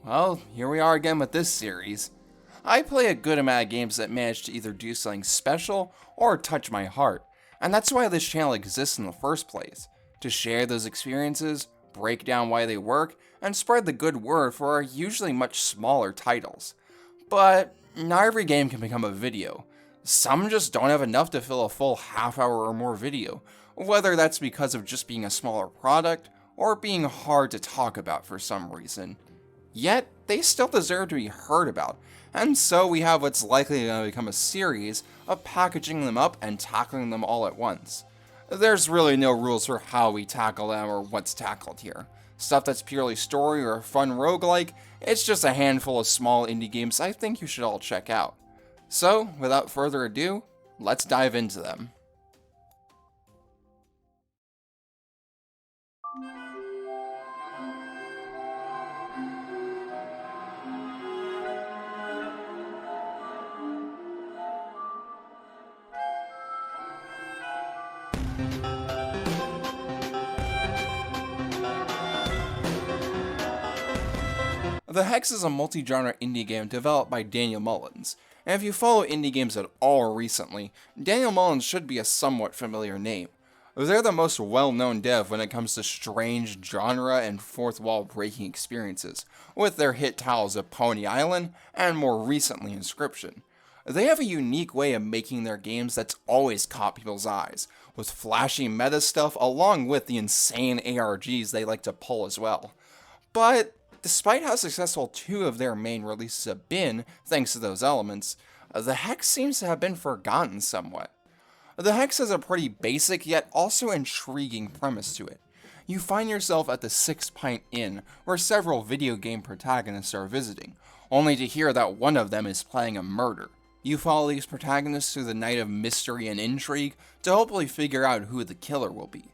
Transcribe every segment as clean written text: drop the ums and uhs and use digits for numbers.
Well, here we are again with this series. I play a good amount of games that manage to either do something special or touch my heart, and that's why this channel exists in the first place, to share those experiences, break down why they work, and spread the good word for our usually much smaller titles. But not every game can become a video. Some just don't have enough to fill a full half hour or more video, whether that's because of just being a smaller product or being hard to talk about for some reason. Yet, they still deserve to be heard about, and so we have what's likely going to become a series of packaging them up and tackling them all at once. There's really no rules for how we tackle them or what's tackled here. Stuff that's purely story or fun roguelike, it's just a handful of small indie games I think you should all check out. So, without further ado, let's dive into them. The Hex is a multi-genre indie game developed by Daniel Mullins, and if you follow indie games at all recently, Daniel Mullins should be a somewhat familiar name. They're the most well-known dev when it comes to strange genre and fourth wall breaking experiences, with their hit titles of Pony Island and more recently Inscription. They have a unique way of making their games that's always caught people's eyes, with flashy meta stuff along with the insane ARGs they like to pull as well. But despite how successful two of their main releases have been, thanks to those elements, the Hex seems to have been forgotten somewhat. The Hex has a pretty basic yet also intriguing premise to it. You find yourself at the Six Pint Inn, where several video game protagonists are visiting, only to hear that one of them is planning a murder. You follow these protagonists through the night of mystery and intrigue to hopefully figure out who the killer will be.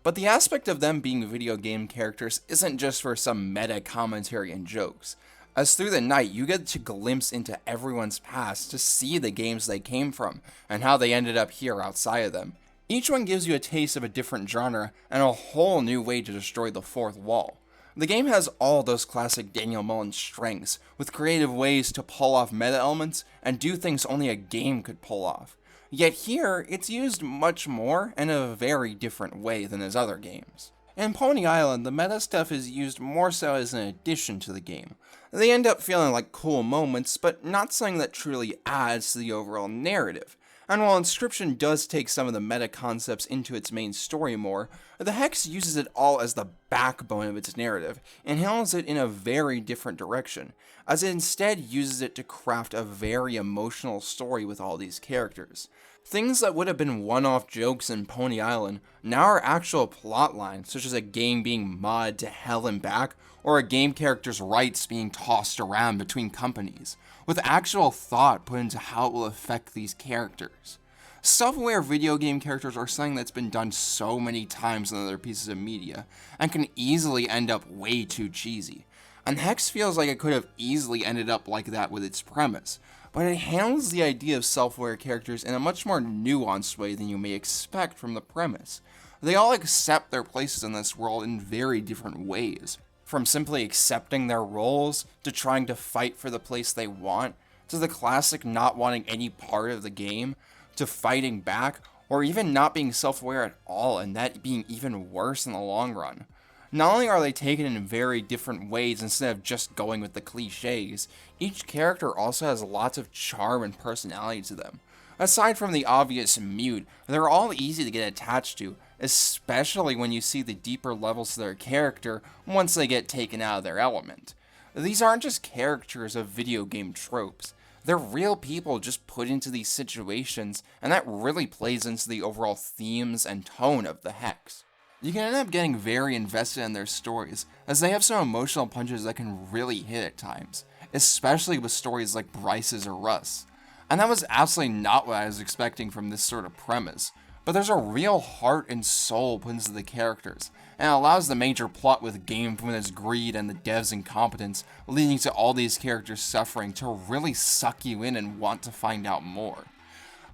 But the aspect of them being video game characters isn't just for some meta commentary and jokes, as through the night you get to glimpse into everyone's past to see the games they came from, and how they ended up here outside of them. Each one gives you a taste of a different genre, and a whole new way to destroy the fourth wall. The game has all those classic Daniel Mullins strengths, with creative ways to pull off meta elements, and do things only a game could pull off. Yet here, it's used much more in a very different way than his other games. In Pony Island, the meta stuff is used more so as an addition to the game. They end up feeling like cool moments, but not something that truly adds to the overall narrative. And while Inscription does take some of the meta concepts into its main story more, the Hex uses it all as the backbone of its narrative, and handles it in a very different direction, as it instead uses it to craft a very emotional story with all these characters. Things that would have been one-off jokes in Pony Island now are actual plot lines, such as a game being modded to hell and back, or a game character's rights being tossed around between companies, with actual thought put into how it will affect these characters. Self-aware video game characters are something that's been done so many times in other pieces of media, and can easily end up way too cheesy. And Hex feels like it could have easily ended up like that with its premise, but it handles the idea of self-aware characters in a much more nuanced way than you may expect from the premise. They all accept their places in this world in very different ways, from simply accepting their roles, to trying to fight for the place they want, to the classic not wanting any part of the game, to fighting back, or even not being self-aware at all, and that being even worse in the long run. Not only are they taken in very different ways instead of just going with the cliches, each character also has lots of charm and personality to them. Aside from the obvious mute, they're all easy to get attached to, especially when you see the deeper levels to their character once they get taken out of their element. These aren't just caricatures of video game tropes. They're real people just put into these situations, and that really plays into the overall themes and tone of the Hex. You can end up getting very invested in their stories, as they have some emotional punches that can really hit at times, especially with stories like Bryce's or Russ. And that was absolutely not what I was expecting from this sort of premise, but there's a real heart and soul put into the characters, and it allows the major plot with Game from its greed and the dev's incompetence, leading to all these characters suffering, to really suck you in and want to find out more.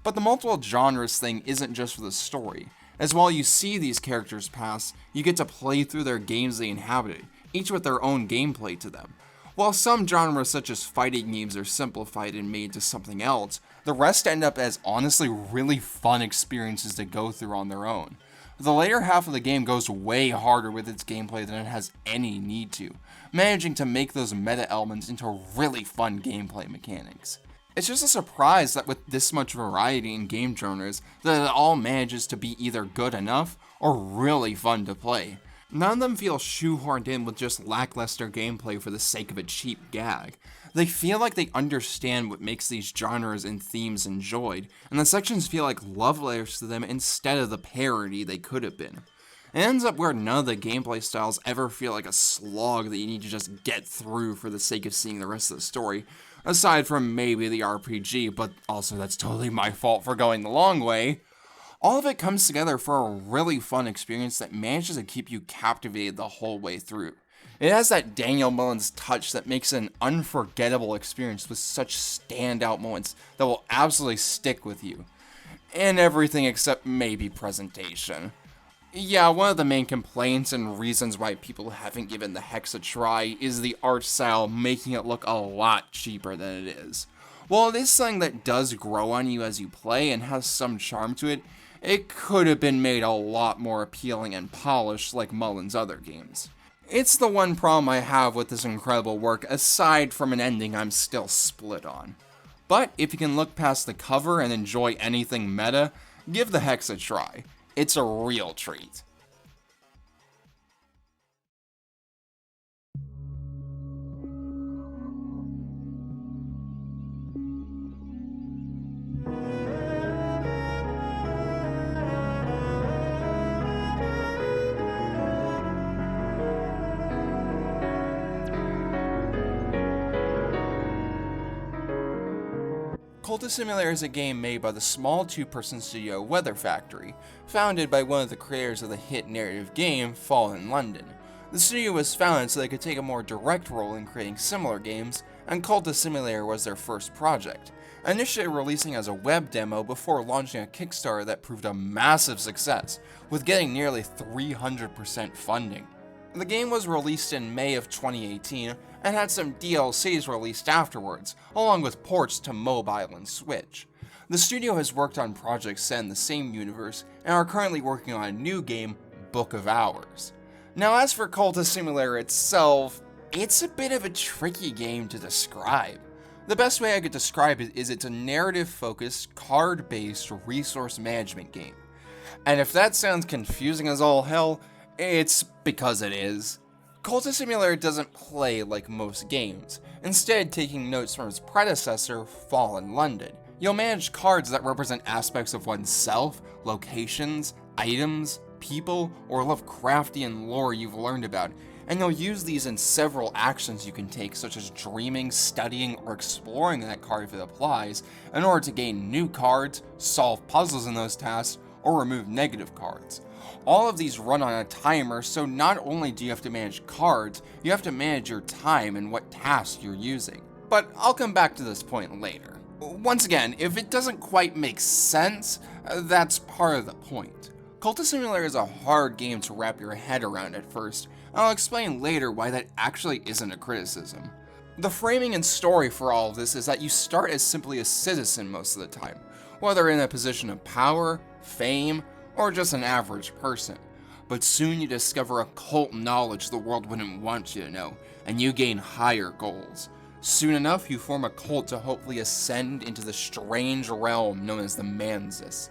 But the multiple genres thing isn't just for the story, as while you see these characters pass, you get to play through their games they inhabited, each with their own gameplay to them. While some genres such as fighting games are simplified and made to something else, the rest end up as honestly really fun experiences to go through on their own. The later half of the game goes way harder with its gameplay than it has any need to, managing to make those meta elements into really fun gameplay mechanics. It's just a surprise that with this much variety in game genres, that it all manages to be either good enough or really fun to play. None of them feel shoehorned in with just lackluster gameplay for the sake of a cheap gag. They feel like they understand what makes these genres and themes enjoyed, and the sections feel like love letters to them instead of the parody they could have been. It ends up where none of the gameplay styles ever feel like a slog that you need to just get through for the sake of seeing the rest of the story, aside from maybe the RPG, but also that's totally my fault for going the long way. All of it comes together for a really fun experience that manages to keep you captivated the whole way through. It has that Daniel Mullins touch that makes it an unforgettable experience with such standout moments that will absolutely stick with you. And everything except maybe presentation. Yeah, one of the main complaints and reasons why people haven't given the Hex a try is the art style making it look a lot cheaper than it is. While it is something that does grow on you as you play and has some charm to it, it could have been made a lot more appealing and polished like Mullins' other games. It's the one problem I have with this incredible work, aside from an ending I'm still split on. But if you can look past the cover and enjoy anything meta, give the Hex a try. It's a real treat. Cultist Simulator is a game made by the small two-person studio Weather Factory, founded by one of the creators of the hit narrative game Fallen London. The studio was founded so they could take a more direct role in creating similar games, and Cultist Simulator was their first project, initially releasing as a web demo before launching a Kickstarter that proved a massive success, with getting nearly 300% funding. The game was released in May of 2018 and had some DLCs released afterwards, along with ports to mobile and Switch. The studio has worked on projects set in the same universe and are currently working on a new game, Book of Hours. Now, as for Cultist Simulator itself, it's a bit of a tricky game to describe. The best way I could describe it is it's a narrative-focused, card-based resource management game. And if that sounds confusing as all hell, it's because it is. Cultist Simulator doesn't play like most games, instead taking notes from its predecessor, Fallen London. You'll manage cards that represent aspects of oneself, locations, items, people, or Lovecraftian lore you've learned about, and you'll use these in several actions you can take, such as dreaming, studying, or exploring that card if it applies, in order to gain new cards, solve puzzles in those tasks, or remove negative cards. All of these run on a timer, so not only do you have to manage cards, you have to manage your time and what tasks you're using. But I'll come back to this point later. Once again, if it doesn't quite make sense, that's part of the point. Cultist Simulator is a hard game to wrap your head around at first, and I'll explain later why that actually isn't a criticism. The framing and story for all of this is that you start as simply a citizen most of the time, whether in a position of power, fame, or just an average person. But soon you discover occult knowledge the world wouldn't want you to know, and you gain higher goals. Soon enough, you form a cult to hopefully ascend into the strange realm known as the Manzis.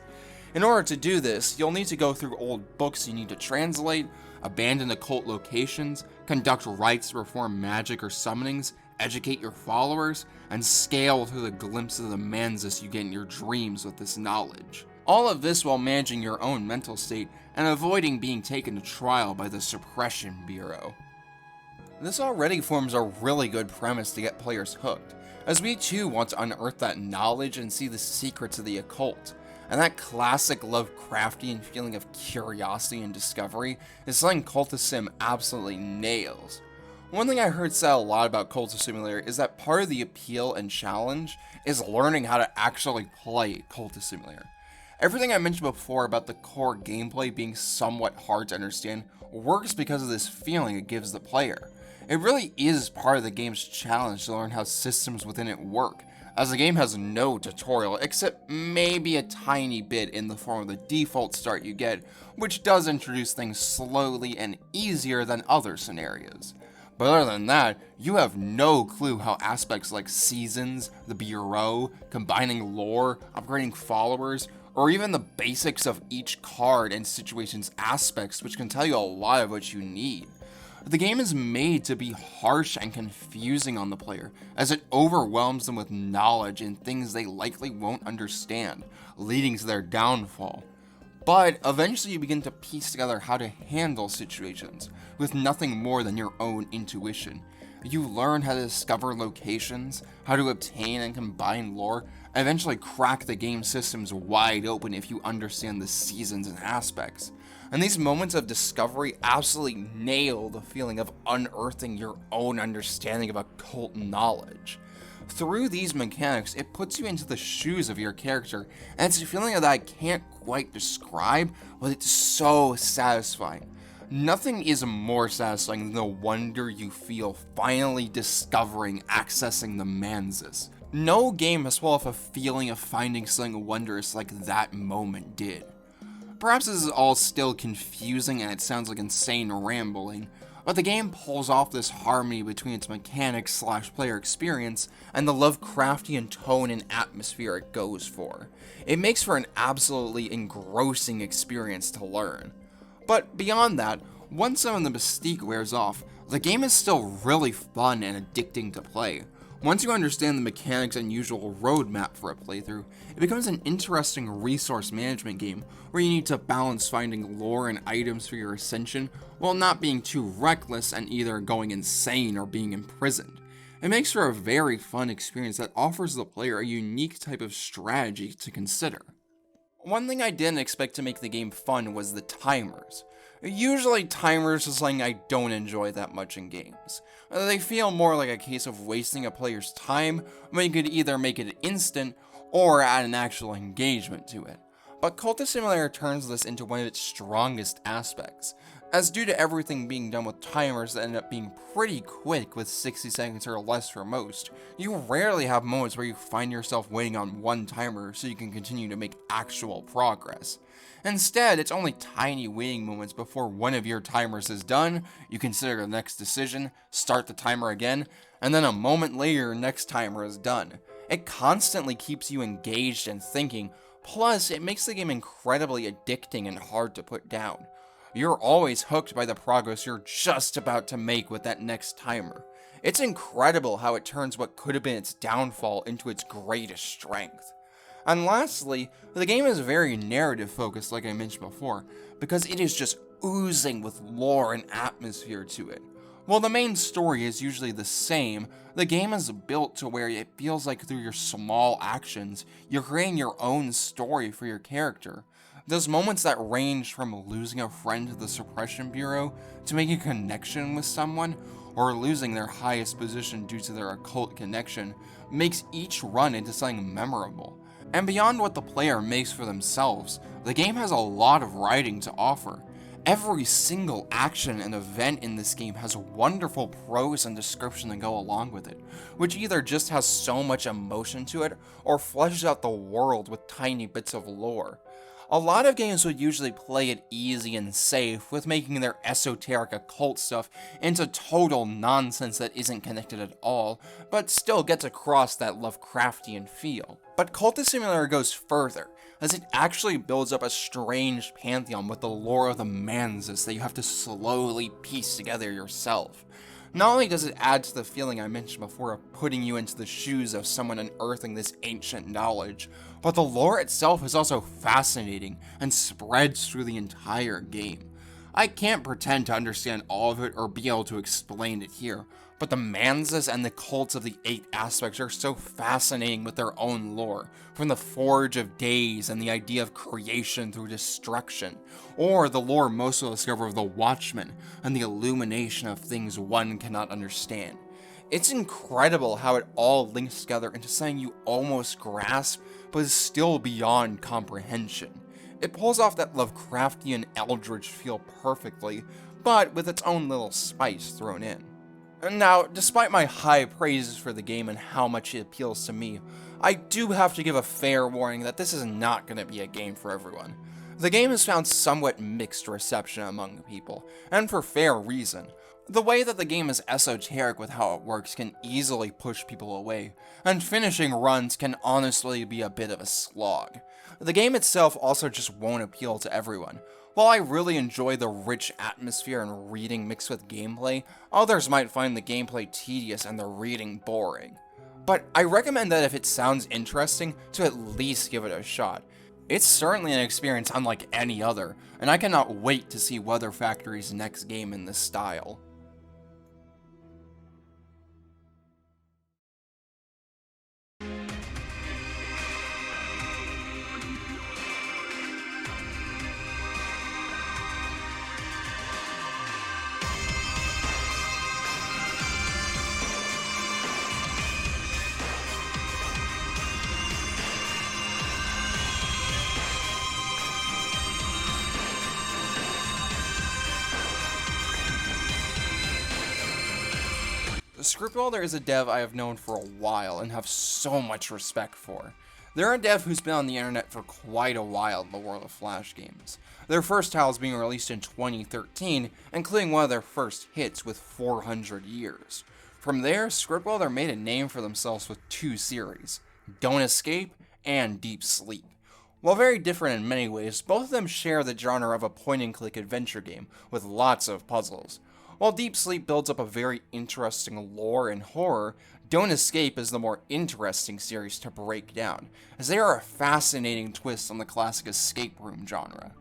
In order to do this, you'll need to go through old books you need to translate, abandon occult locations, conduct rites to perform magic or summonings, educate your followers, and scale through the glimpses of the Manzis you get in your dreams with this knowledge. All of this while managing your own mental state and avoiding being taken to trial by the Suppression Bureau. This already forms a really good premise to get players hooked, as we too want to unearth that knowledge and see the secrets of the occult. And that classic Lovecraftian feeling of curiosity and discovery is something Cultist Sim absolutely nails. One thing I heard said a lot about Cultist Simulator is that part of the appeal and challenge is learning how to actually play Cultist Simulator. Everything I mentioned before about the core gameplay being somewhat hard to understand works because of this feeling it gives the player. It really is part of the game's challenge to learn how systems within it work, as the game has no tutorial except maybe a tiny bit in the form of the default start you get, which does introduce things slowly and easier than other scenarios. But other than that, you have no clue how aspects like seasons, the bureau, combining lore, upgrading followers, or even the basics of each card and situation's aspects, which can tell you a lot of what you need. The game is made to be harsh and confusing on the player, as it overwhelms them with knowledge in things they likely won't understand, leading to their downfall. But eventually you begin to piece together how to handle situations, with nothing more than your own intuition. You learn how to discover locations, how to obtain and combine lore, and eventually crack the game systems wide open if you understand the seasons and aspects. And these moments of discovery absolutely nail the feeling of unearthing your own understanding of occult knowledge. Through these mechanics, it puts you into the shoes of your character, and it's a feeling that I can't quite describe, but it's so satisfying. Nothing is more satisfying than the wonder you feel finally discovering, accessing the Manzas. No game has pulled off a feeling of finding something wondrous like that moment did. Perhaps this is all still confusing and it sounds like insane rambling, but the game pulls off this harmony between its mechanics / player experience and the Lovecraftian tone and atmosphere it goes for. It makes for an absolutely engrossing experience to learn. But beyond that, once some of the mystique wears off, the game is still really fun and addicting to play. Once you understand the mechanics and usual roadmap for a playthrough, it becomes an interesting resource management game where you need to balance finding lore and items for your ascension while not being too reckless and either going insane or being imprisoned. It makes for a very fun experience that offers the player a unique type of strategy to consider. One thing I didn't expect to make the game fun was the timers. Usually timers is something I don't enjoy that much in games. They feel more like a case of wasting a player's time when you could either make it instant or add an actual engagement to it. But Cultist Simulator turns this into one of its strongest aspects, as due to everything being done with timers that end up being pretty quick with 60 seconds or less for most, you rarely have moments where you find yourself waiting on one timer so you can continue to make actual progress. Instead, it's only tiny waiting moments before one of your timers is done, you consider the next decision, start the timer again, and then a moment later your next timer is done. It constantly keeps you engaged and thinking, plus it makes the game incredibly addicting and hard to put down. You're always hooked by the progress you're just about to make with that next timer. It's incredible how it turns what could have been its downfall into its greatest strength. And lastly, the game is very narrative focused like I mentioned before, because it is just oozing with lore and atmosphere to it. While the main story is usually the same, the game is built to where it feels like through your small actions, you're creating your own story for your character. Those moments that range from losing a friend to the Suppression Bureau, to making a connection with someone, or losing their highest position due to their occult connection, makes each run into something memorable. And beyond what the player makes for themselves, the game has a lot of writing to offer. Every single action and event in this game has wonderful prose and description that go along with it, which either just has so much emotion to it, or fleshes out the world with tiny bits of lore. A lot of games would usually play it easy and safe, with making their esoteric occult stuff into total nonsense that isn't connected at all, but still gets across that Lovecraftian feel. But Cultist Simulator goes further, as it actually builds up a strange pantheon with the lore of the Manzas that you have to slowly piece together yourself. Not only does it add to the feeling I mentioned before of putting you into the shoes of someone unearthing this ancient knowledge, but the lore itself is also fascinating and spreads through the entire game. I can't pretend to understand all of it or be able to explain it here, but the Manzas and the cults of the 8 aspects are so fascinating with their own lore, from the Forge of Days and the idea of creation through destruction, or the lore most will discover of the Watchmen and the illumination of things one cannot understand. It's incredible how it all links together into something you almost grasp, but is still beyond comprehension. It pulls off that Lovecraftian eldritch feel perfectly, but with its own little spice thrown in. Now, despite my high praises for the game and how much it appeals to me, I do have to give a fair warning that this is not going to be a game for everyone. The game has found somewhat mixed reception among people, and for fair reason. The way that the game is esoteric with how it works can easily push people away, and finishing runs can honestly be a bit of a slog. The game itself also just won't appeal to everyone. While I really enjoy the rich atmosphere and reading mixed with gameplay, others might find the gameplay tedious and the reading boring. But I recommend that if it sounds interesting, to at least give it a shot. It's certainly an experience unlike any other, and I cannot wait to see Weather Factory's next game in this style. Scriptwelder is a dev I have known for a while and have so much respect for. They're a dev who's been on the internet for quite a while in the world of Flash games. Their first titles being released in 2013, including one of their first hits with 400 Years. From there, Scriptwelder made a name for themselves with two series, Don't Escape and Deep Sleep. While very different in many ways, both of them share the genre of a point-and-click adventure game with lots of puzzles. While Deep Sleep builds up a very interesting lore and horror, Don't Escape is the more interesting series to break down, as they are a fascinating twist on the classic escape room genre.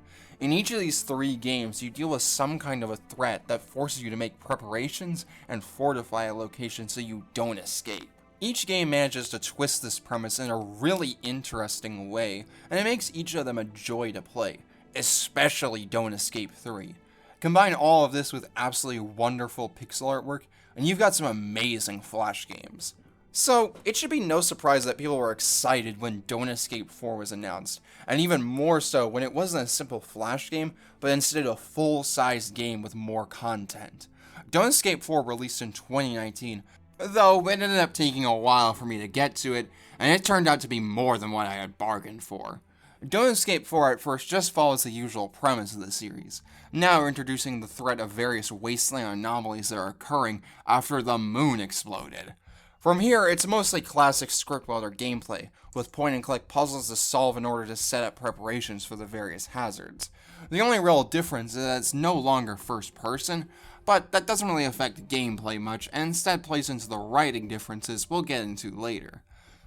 In each of these three games, you deal with some kind of a threat that forces you to make preparations and fortify a location so you don't escape. Each game manages to twist this premise in a really interesting way, and it makes each of them a joy to play, especially Don't Escape 3. Combine all of this with absolutely wonderful pixel artwork, and you've got some amazing Flash games. So, it should be no surprise that people were excited when Don't Escape 4 was announced, and even more so when it wasn't a simple Flash game, but instead a full-sized game with more content. Don't Escape 4 released in 2019, though it ended up taking a while for me to get to it, and it turned out to be more than what I had bargained for. Don't Escape 4 at first just follows the usual premise of the series. Now we're introducing the threat of various wasteland anomalies that are occurring after the moon exploded. From here, it's mostly classic Scriptwelder gameplay, with point-and-click puzzles to solve in order to set up preparations for the various hazards. The only real difference is that it's no longer first-person, but that doesn't really affect gameplay much, and instead plays into the writing differences we'll get into later.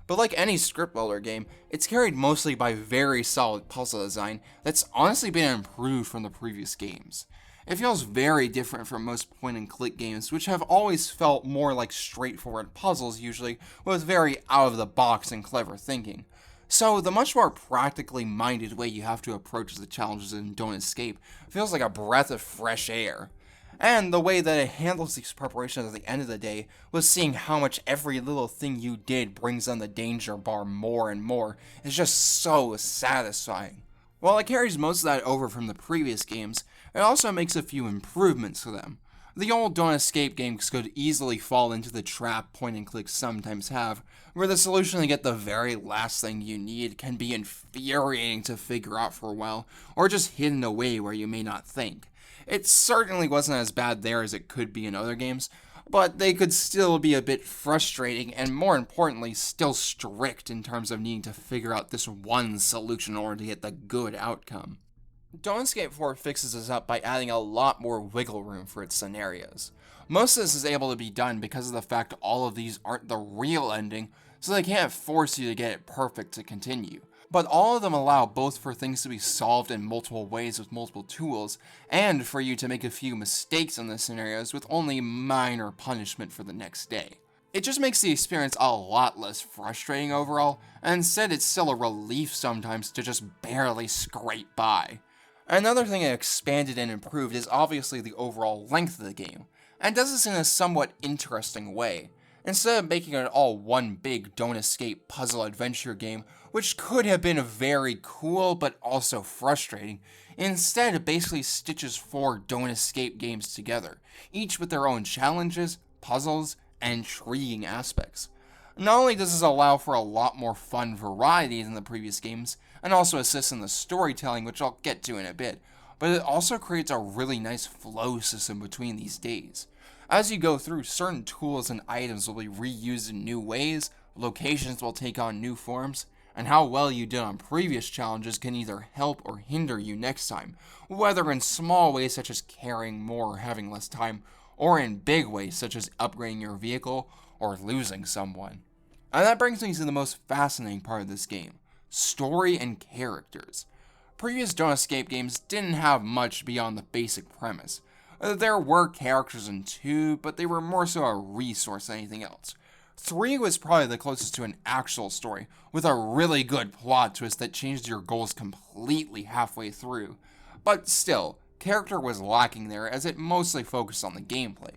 But like any Scriptwelder game, it's carried mostly by very solid puzzle design that's honestly been improved from the previous games. It feels very different from most point-and-click games, which have always felt more like straightforward puzzles usually, with very out-of-the-box and clever thinking. So the much more practically minded way you have to approach the challenges in Don't Escape feels like a breath of fresh air. And the way that it handles these preparations at the end of the day was seeing how much every little thing you did brings on the danger bar more and more is just so satisfying. While it carries most of that over from the previous games, it also makes a few improvements to them. The old Don't Escape games could easily fall into the trap point-and-clicks sometimes have, where the solution to get the very last thing you need can be infuriating to figure out for a while, or just hidden away where you may not think. It certainly wasn't as bad there as it could be in other games, but they could still be a bit frustrating and, more importantly, still strict in terms of needing to figure out this one solution in order to get the good outcome. Don't Escape 4 fixes this up by adding a lot more wiggle room for its scenarios. Most of this is able to be done because of the fact all of these aren't the real ending, so they can't force you to get it perfect to continue. But all of them allow both for things to be solved in multiple ways with multiple tools, and for you to make a few mistakes in the scenarios with only minor punishment for the next day. It just makes the experience a lot less frustrating overall, and instead it's still a relief sometimes to just barely scrape by. Another thing it expanded and improved is obviously the overall length of the game, and does this in a somewhat interesting way. Instead of making it all one big Don't Escape puzzle adventure game, which could have been very cool but also frustrating, instead it basically stitches 4 Don't Escape games together, each with their own challenges, puzzles, and intriguing aspects. Not only does this allow for a lot more fun variety than the previous games, and also assists in the storytelling, which I'll get to in a bit, but it also creates a really nice flow system between these days. As you go through, certain tools and items will be reused in new ways, locations will take on new forms, and how well you did on previous challenges can either help or hinder you next time, whether in small ways such as carrying more or having less time, or in big ways such as upgrading your vehicle or losing someone. And that brings me to the most fascinating part of this game, story and characters. Previous Don't Escape games didn't have much beyond the basic premise. There were characters in 2, but they were more so a resource than anything else. 3 was probably the closest to an actual story, with a really good plot twist that changed your goals completely halfway through. But still, character was lacking there as it mostly focused on the gameplay.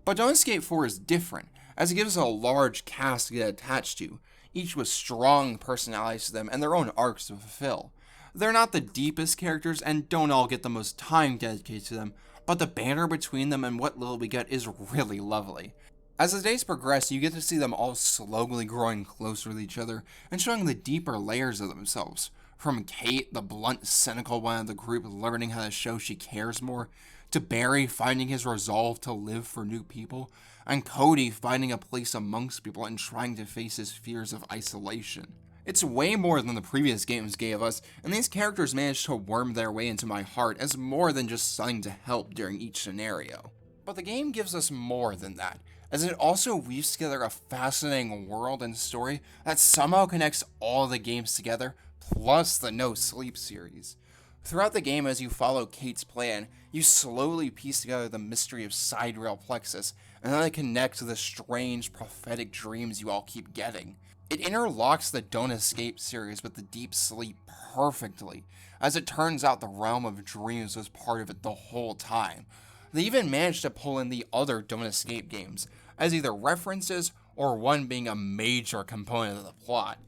But Don't Escape 4 is different, as it gives a large cast to get attached to, each with strong personalities to them and their own arcs to fulfill. They're not the deepest characters and don't all get the most time dedicated to them, but the banter between them and what little we get is really lovely. As the days progress, you get to see them all slowly growing closer with each other and showing the deeper layers of themselves. From Kate, the blunt, cynical one of the group, learning how to show she cares more, to Barry finding his resolve to live for new people, and Cody finding a place amongst people and trying to face his fears of isolation. It's way more than the previous games gave us, and these characters managed to worm their way into my heart as more than just something to help during each scenario. But the game gives us more than that, as it also weaves together a fascinating world and story that somehow connects all the games together, plus the No Sleep series. Throughout the game, as you follow Kate's plan, you slowly piece together the mystery of Sidereal Plexus, and then they connect to the strange, prophetic dreams you all keep getting. It interlocks the Don't Escape series with the Deep Sleep perfectly, as it turns out the realm of dreams was part of it the whole time. They even managed to pull in the other Don't Escape games, as either references or one being a major component of the plot.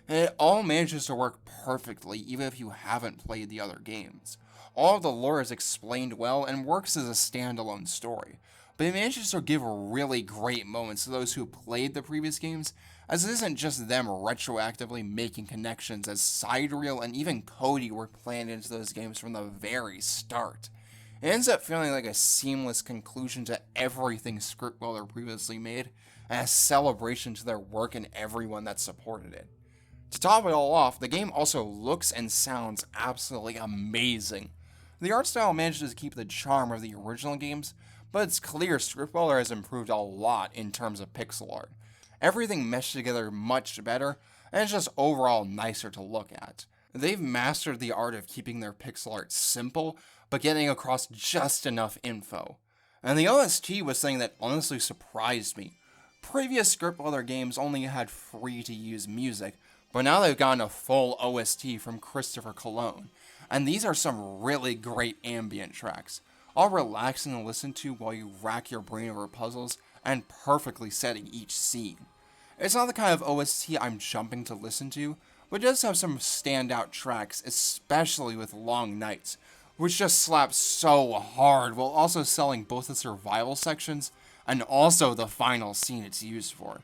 And it all manages to work perfectly even if you haven't played the other games. All of the lore is explained well and works as a standalone story, but it manages to give really great moments to those who played the previous games, as it isn't just them retroactively making connections, as Sidereal and even Cody were planned into those games from the very start. It ends up feeling like a seamless conclusion to everything Scriptwelder previously made, and a celebration to their work and everyone that supported it. To top it all off, the game also looks and sounds absolutely amazing. The art style manages to keep the charm of the original games, but it's clear Scriptwelder has improved a lot in terms of pixel art. Everything meshed together much better, and it's just overall nicer to look at. They've mastered the art of keeping their pixel art simple, but getting across just enough info. And the OST was something that honestly surprised me. Previous Scriptwelder games only had free-to-use music, but now they've gotten a full OST from Christopher Cologne, and these are some really great ambient tracks, all relaxing to listen to while you rack your brain over puzzles and perfectly setting each scene. It's not the kind of OST I'm jumping to listen to, but it does have some standout tracks, especially with Long Nights, which just slaps so hard while also selling both the survival sections and also the final scene it's used for.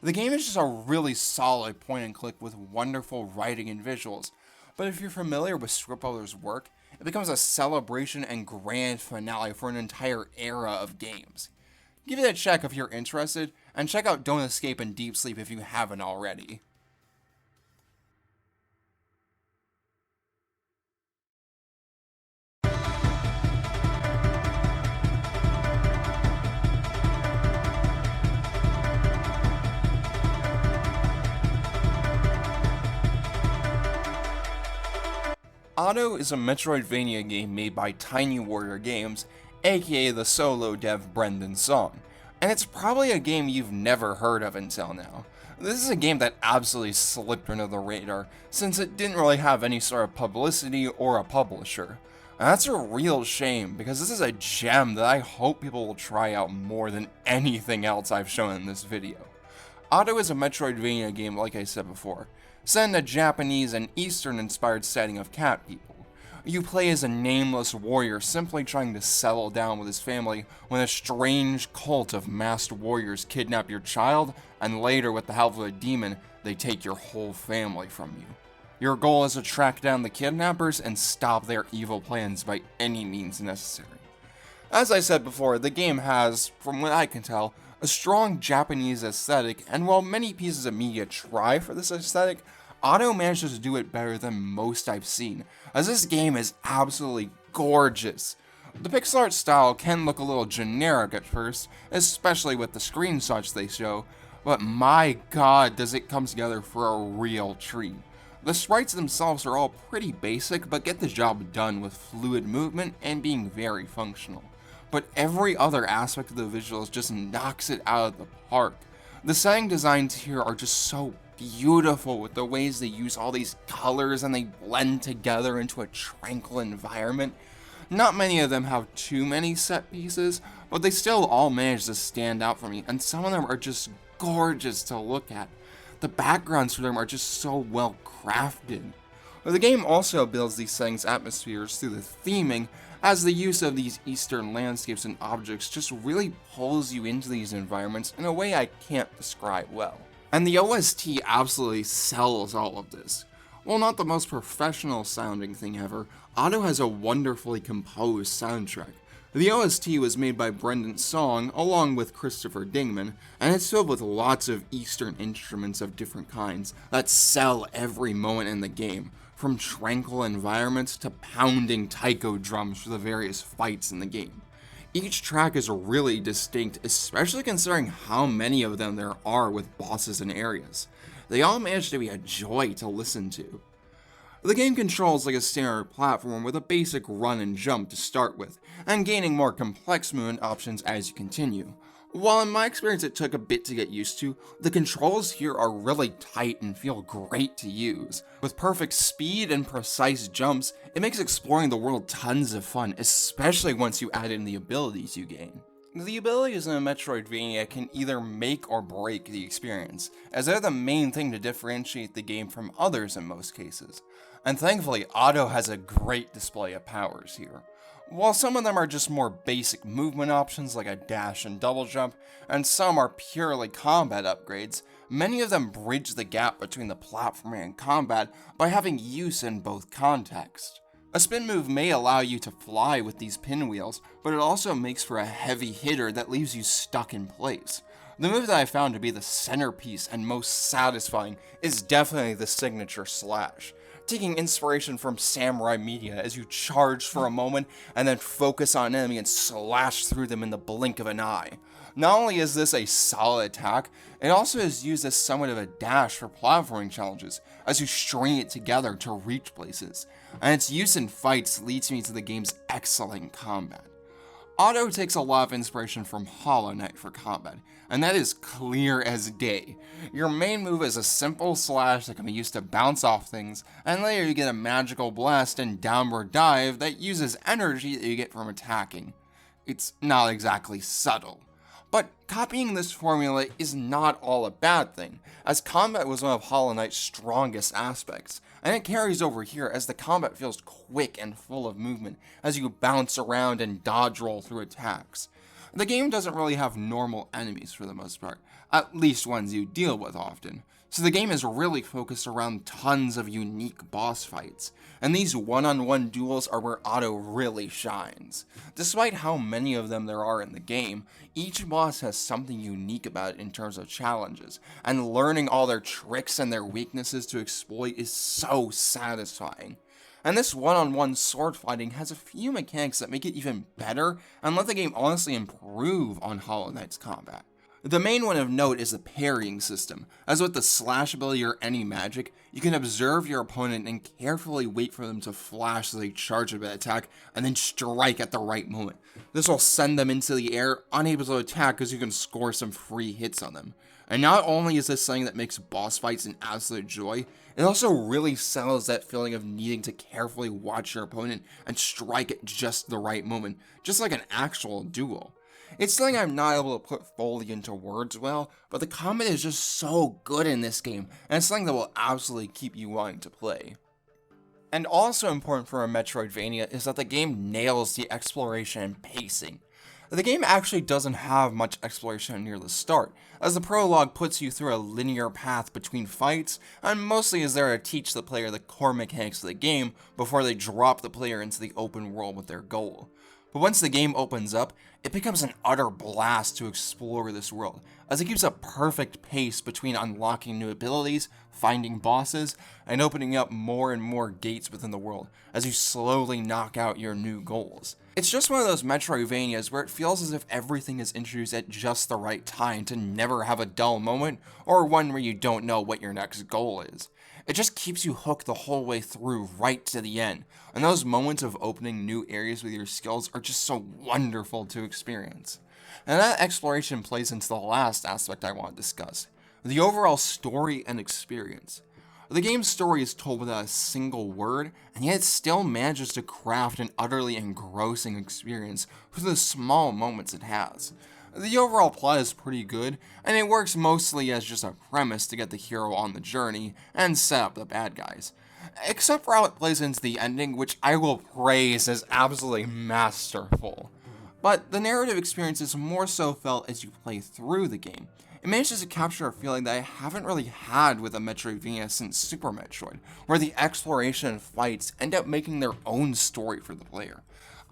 The game is just a really solid point and click with wonderful writing and visuals, but if you're familiar with Scriptwelder's work, it becomes a celebration and grand finale for an entire era of games. Give it a check if you're interested, and check out Don't Escape and Deep Sleep if you haven't already. Otto is a Metroidvania game made by Tiny Warrior Games, aka the solo dev Brendan Song, and it's probably a game you've never heard of until now. This is a game that absolutely slipped under the radar, since it didn't really have any sort of publicity or a publisher. And that's a real shame, because this is a gem that I hope people will try out more than anything else I've shown in this video. Otto is a Metroidvania game like I said before, set in a Japanese and Eastern-inspired setting of cat people. You play as a nameless warrior simply trying to settle down with his family when a strange cult of masked warriors kidnap your child, and later, with the help of a demon, they take your whole family from you. Your goal is to track down the kidnappers and stop their evil plans by any means necessary. As I said before, the game has, from what I can tell, a strong Japanese aesthetic, and while many pieces of media try for this aesthetic, Otto manages to do it better than most I've seen, as this game is absolutely gorgeous. The pixel art style can look a little generic at first, especially with the screenshots they show, but my god does it come together for a real treat. The sprites themselves are all pretty basic, but get the job done with fluid movement and being very functional. But every other aspect of the visuals just knocks it out of the park. The setting designs here are just so beautiful with the ways they use all these colors and they blend together into a tranquil environment. Not many of them have too many set pieces, but they still all manage to stand out for me, and some of them are just gorgeous to look at. The backgrounds for them are just so well crafted. The game also builds these settings' atmospheres through the theming, as the use of these eastern landscapes and objects just really pulls you into these environments in a way I can't describe well. And the OST absolutely sells all of this. While not the most professional sounding thing ever, Otto has a wonderfully composed soundtrack. The OST was made by Brendan Song along with Christopher Dingman, and it's filled with lots of Eastern instruments of different kinds that sell every moment in the game, from tranquil environments to pounding taiko drums for the various fights in the game. Each track is really distinct, especially considering how many of them there are with bosses and areas. They all manage to be a joy to listen to. The game controls like a standard platform with a basic run and jump to start with, and gaining more complex movement options as you continue. While in my experience it took a bit to get used to, the controls here are really tight and feel great to use. With perfect speed and precise jumps, it makes exploring the world tons of fun, especially once you add in the abilities you gain. The abilities in a Metroidvania can either make or break the experience, as they're the main thing to differentiate the game from others in most cases. And thankfully, Otto has a great display of powers here. While some of them are just more basic movement options like a dash and double jump, and some are purely combat upgrades, many of them bridge the gap between the platforming and combat by having use in both contexts. A spin move may allow you to fly with these pinwheels, but it also makes for a heavy hitter that leaves you stuck in place. The move that I found to be the centerpiece and most satisfying is definitely the signature slash, taking inspiration from samurai media as you charge for a moment and then focus on an enemy and slash through them in the blink of an eye. Not only is this a solid attack, it also is used as somewhat of a dash for platforming challenges, as you string it together to reach places, and its use in fights leads me to the game's excellent combat. Otto takes a lot of inspiration from Hollow Knight for combat, and that is clear as day. Your main move is a simple slash that can be used to bounce off things, and later you get a magical blast and downward dive that uses energy that you get from attacking. It's not exactly subtle. But copying this formula is not all a bad thing, as combat was one of Hollow Knight's strongest aspects, and it carries over here as the combat feels quick and full of movement as you bounce around and dodge roll through attacks. The game doesn't really have normal enemies for the most part, at least ones you deal with often, so the game is really focused around tons of unique boss fights, and these one-on-one duels are where Otto really shines. Despite how many of them there are in the game, each boss has something unique about it in terms of challenges, and learning all their tricks and their weaknesses to exploit is so satisfying. And this one-on-one sword fighting has a few mechanics that make it even better and let the game honestly improve on Hollow Knight's combat. The main one of note is the parrying system, as with the slash ability or any magic, you can observe your opponent and carefully wait for them to flash as they charge a bit attack, and then strike at the right moment. This will send them into the air, unable to attack because you can score some free hits on them. And not only is this something that makes boss fights an absolute joy, it also really sells that feeling of needing to carefully watch your opponent and strike at just the right moment, just like an actual duel. It's something I'm not able to put fully into words well, but the combat is just so good in this game, and it's something that will absolutely keep you wanting to play. And also important for a Metroidvania is that the game nails the exploration and pacing. The game actually doesn't have much exploration near the start, as the prologue puts you through a linear path between fights, and mostly is there to teach the player the core mechanics of the game before they drop the player into the open world with their goal. But once the game opens up, it becomes an utter blast to explore this world, as it keeps a perfect pace between unlocking new abilities, finding bosses, and opening up more and more gates within the world, as you slowly knock out your new goals. It's just one of those Metroidvanias where it feels as if everything is introduced at just the right time to never have a dull moment, or one where you don't know what your next goal is. It just keeps you hooked the whole way through right to the end, and those moments of opening new areas with your skills are just so wonderful to experience. And that exploration plays into the last aspect I want to discuss, the overall story and experience. The game's story is told without a single word, and yet it still manages to craft an utterly engrossing experience through the small moments it has. The overall plot is pretty good, and it works mostly as just a premise to get the hero on the journey and set up the bad guys. Except for how it plays into the ending, which I will praise as absolutely masterful. But the narrative experience is more so felt as you play through the game. It manages to capture a feeling that I haven't really had with a Metroidvania since Super Metroid, where the exploration and fights end up making their own story for the player.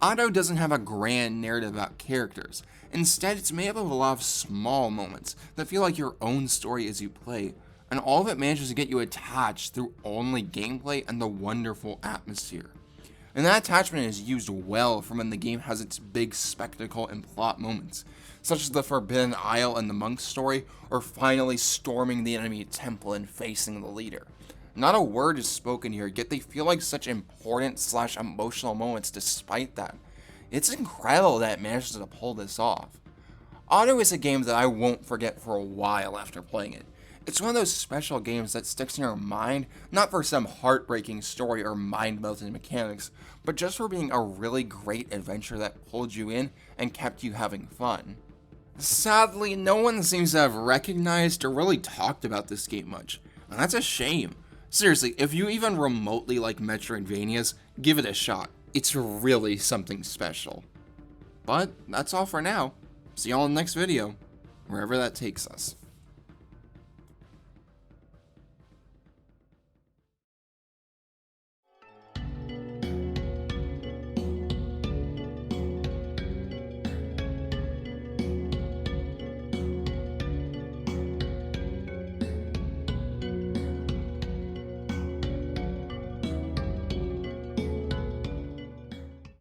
Otto doesn't have a grand narrative about characters. Instead, it's made up of a lot of small moments that feel like your own story as you play, and all of it manages to get you attached through only gameplay and the wonderful atmosphere. And that attachment is used well for when the game has its big spectacle and plot moments, such as the Forbidden Isle and the monk's story, or finally storming the enemy temple and facing the leader. Not a word is spoken here, yet they feel like such important/emotional moments despite that. It's incredible that it manages to pull this off. Otto is a game that I won't forget for a while after playing it. It's one of those special games that sticks in your mind, not for some heartbreaking story or mind-melting mechanics, but just for being a really great adventure that pulled you in and kept you having fun. Sadly, no one seems to have recognized or really talked about this game much, and that's a shame. Seriously, if you even remotely like Metroidvanias, give it a shot. It's really something special. But that's all for now. See y'all in the next video, wherever that takes us.